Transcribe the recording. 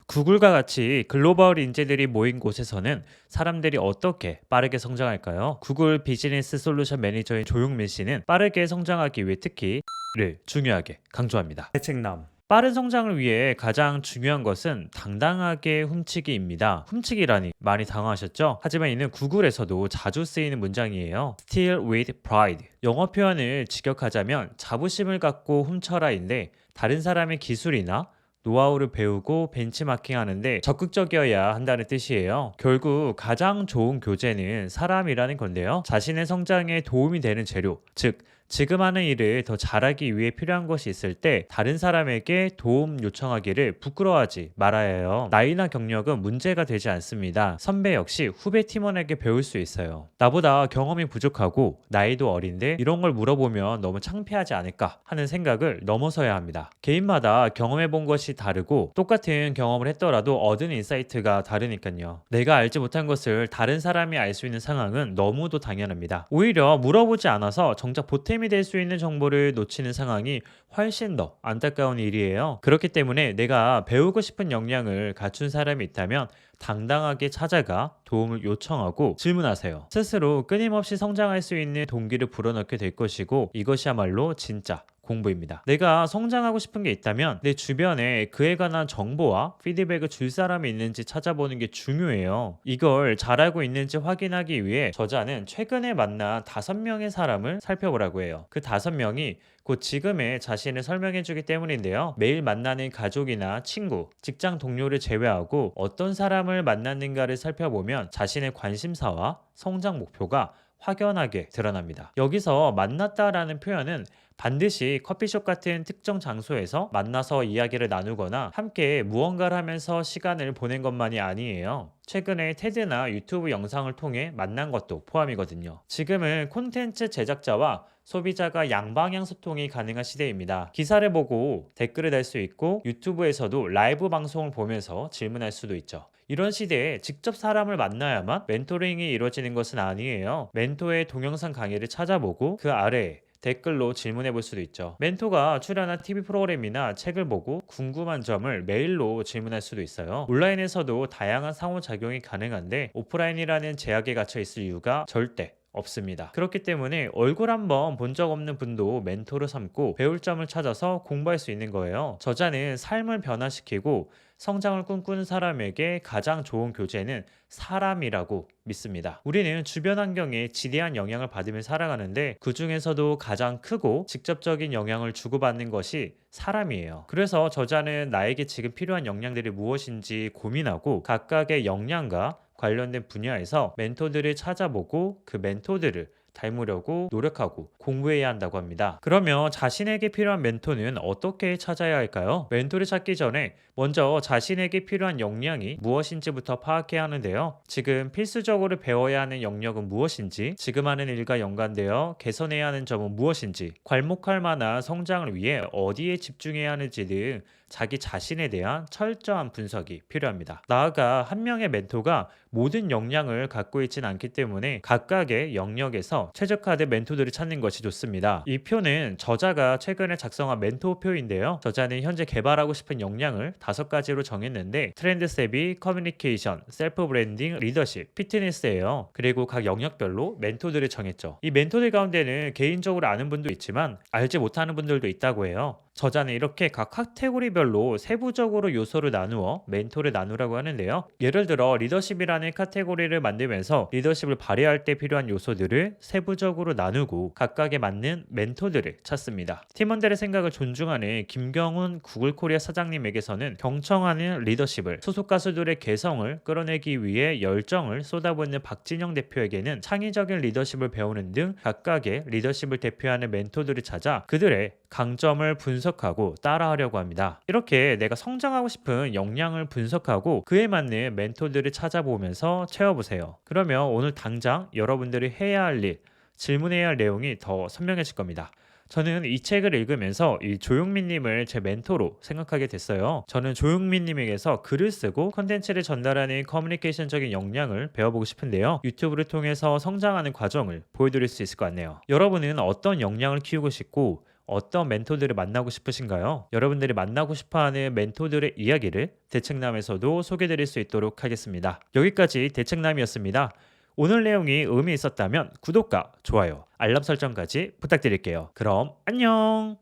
구글과 같이 글로벌 인재들이 모인 곳에서는 사람들이 어떻게 빠르게 성장할까요? 구글 비즈니스 솔루션 매니저인 조용민 씨는 빠르게 성장하기 위해 특히 를 중요하게 강조합니다. 대책남. 빠른 성장을 위해 가장 중요한 것은 당당하게 훔치기입니다. 훔치기라니 많이 당황하셨죠? 하지만 이는 구글에서도 자주 쓰이는 문장이에요. Steal with pride. 영어 표현을 직역하자면 자부심을 갖고 훔쳐라인데 다른 사람의 기술이나 노하우를 배우고 벤치마킹하는데 적극적이어야 한다는 뜻이에요. 결국 가장 좋은 교재는 사람이라는 건데요. 자신의 성장에 도움이 되는 재료, 즉 지금 하는 일을 더 잘하기 위해 필요한 것이 있을 때 다른 사람에게 도움 요청하기를 부끄러워하지 말아야 해요. 나이나 경력은 문제가 되지 않습니다. 선배 역시 후배 팀원에게 배울 수 있어요. 나보다 경험이 부족하고 나이도 어린데 이런 걸 물어보면 너무 창피하지 않을까 하는 생각을 넘어서야 합니다. 개인마다 경험해 본 것이 다르고 똑같은 경험을 했더라도 얻은 인사이트가 다르니까요. 내가 알지 못한 것을 다른 사람이 알 수 있는 상황은 너무도 당연합니다. 오히려 물어보지 않아서 정작 보탬이 될 수 있는 정보를 놓치는 상황이 훨씬 더 안타까운 일이에요. 그렇기 때문에 내가 배우고 싶은 역량을 갖춘 사람이 있다면 당당하게 찾아가 도움을 요청하고 질문하세요. 스스로 끊임없이 성장할 수 있는 동기를 불어넣게 될 것이고 이것이야말로 진짜 공부입니다. 내가 성장하고 싶은 게 있다면 내 주변에 그에 관한 정보와 피드백을 줄 사람이 있는지 찾아보는 게 중요해요. 이걸 잘 알고 있는지 확인하기 위해 저자는 최근에 만난 5명의 사람을 살펴보라고 해요. 그 5명이 곧 지금의 자신을 설명해주기 때문인데요. 매일 만나는 가족이나 친구, 직장 동료를 제외하고 어떤 사람을 만났는가를 살펴보면 자신의 관심사와 성장 목표가 확연하게 드러납니다. 여기서 만났다라는 표현은 반드시 커피숍 같은 특정 장소에서 만나서 이야기를 나누거나 함께 무언가를 하면서 시간을 보낸 것만이 아니에요. 최근에 테드나 유튜브 영상을 통해 만난 것도 포함이거든요. 지금은 콘텐츠 제작자와 소비자가 양방향 소통이 가능한 시대입니다. 기사를 보고 댓글을 달 수 있고 유튜브에서도 라이브 방송을 보면서 질문할 수도 있죠. 이런 시대에 직접 사람을 만나야만 멘토링이 이루어지는 것은 아니에요. 멘토의 동영상 강의를 찾아보고 그 아래에 댓글로 질문해 볼 수도 있죠. 멘토가 출연한 TV 프로그램이나 책을 보고 궁금한 점을 메일로 질문할 수도 있어요. 온라인에서도 다양한 상호작용이 가능한데 오프라인이라는 제약에 갇혀 있을 이유가 절대 없습니다. 그렇기 때문에 얼굴 한번 본 적 없는 분도 멘토로 삼고 배울 점을 찾아서 공부할 수 있는 거예요. 저자는 삶을 변화시키고 성장을 꿈꾸는 사람에게 가장 좋은 교재는 사람이라고 믿습니다. 우리는 주변 환경에 지대한 영향을 받으며 살아가는데 그 중에서도 가장 크고 직접적인 영향을 주고받는 것이 사람이에요. 그래서 저자는 나에게 지금 필요한 역량들이 무엇인지 고민하고 각각의 역량과 관련된 분야에서 멘토들을 찾아보고 그 멘토들을 닮으려고 노력하고 공부해야 한다고 합니다. 그러면 자신에게 필요한 멘토는 어떻게 찾아야 할까요? 멘토를 찾기 전에 먼저 자신에게 필요한 역량이 무엇인지부터 파악해야 하는데요. 지금 필수적으로 배워야 하는 영역은 무엇인지, 지금 하는 일과 연관되어 개선해야 하는 점은 무엇인지, 괄목할 만한 성장을 위해 어디에 집중해야 하는지 등 자기 자신에 대한 철저한 분석이 필요합니다. 나아가 한 명의 멘토가 모든 역량을 갖고 있지는 않기 때문에 각각의 영역에서 최적화된 멘토들을 찾는 것이 좋습니다. 이 표는 저자가 최근에 작성한 멘토 표인데요. 저자는 현재 개발하고 싶은 역량을 5가지로 정했는데 트렌드 세비, 커뮤니케이션, 셀프 브랜딩, 리더십, 피트니스예요. 그리고 각 영역별로 멘토들을 정했죠. 이 멘토들 가운데는 개인적으로 아는 분도 있지만 알지 못하는 분들도 있다고 해요. 저자는 이렇게 각 카테고리별로 세부적으로 요소를 나누어 멘토를 나누라고 하는데요. 예를 들어 리더십이라는 카테고리를 만들면서 리더십을 발휘할 때 필요한 요소들을 세부적으로 나누고 각각에 맞는 멘토들을 찾습니다. 팀원들의 생각을 존중하는 김경훈 구글 코리아 사장님에게서는 경청하는 리더십을, 소속 가수들의 개성을 끌어내기 위해 열정을 쏟아붓는 박진영 대표에게는 창의적인 리더십을 배우는 등 각각의 리더십을 대표하는 멘토들을 찾아 그들의 강점을 분석하고 따라하려고 합니다. 이렇게 내가 성장하고 싶은 역량을 분석하고 그에 맞는 멘토들을 찾아보면서 채워보세요. 그러면 오늘 당장 여러분들이 해야 할 일, 질문해야 할 내용이 더 선명해질 겁니다. 저는 이 책을 읽으면서 이 조용민님을 제 멘토로 생각하게 됐어요. 저는 조용민님에게서 글을 쓰고 컨텐츠를 전달하는 커뮤니케이션적인 역량을 배워보고 싶은데요. 유튜브를 통해서 성장하는 과정을 보여드릴 수 있을 것 같네요. 여러분은 어떤 역량을 키우고 싶고 어떤 멘토들을 만나고 싶으신가요? 여러분들이 만나고 싶어하는 멘토들의 이야기를 대책남에서도 소개드릴 수 있도록 하겠습니다. 여기까지 대책남이었습니다. 오늘 내용이 의미 있었다면 구독과 좋아요, 알람 설정까지 부탁드릴게요. 그럼 안녕!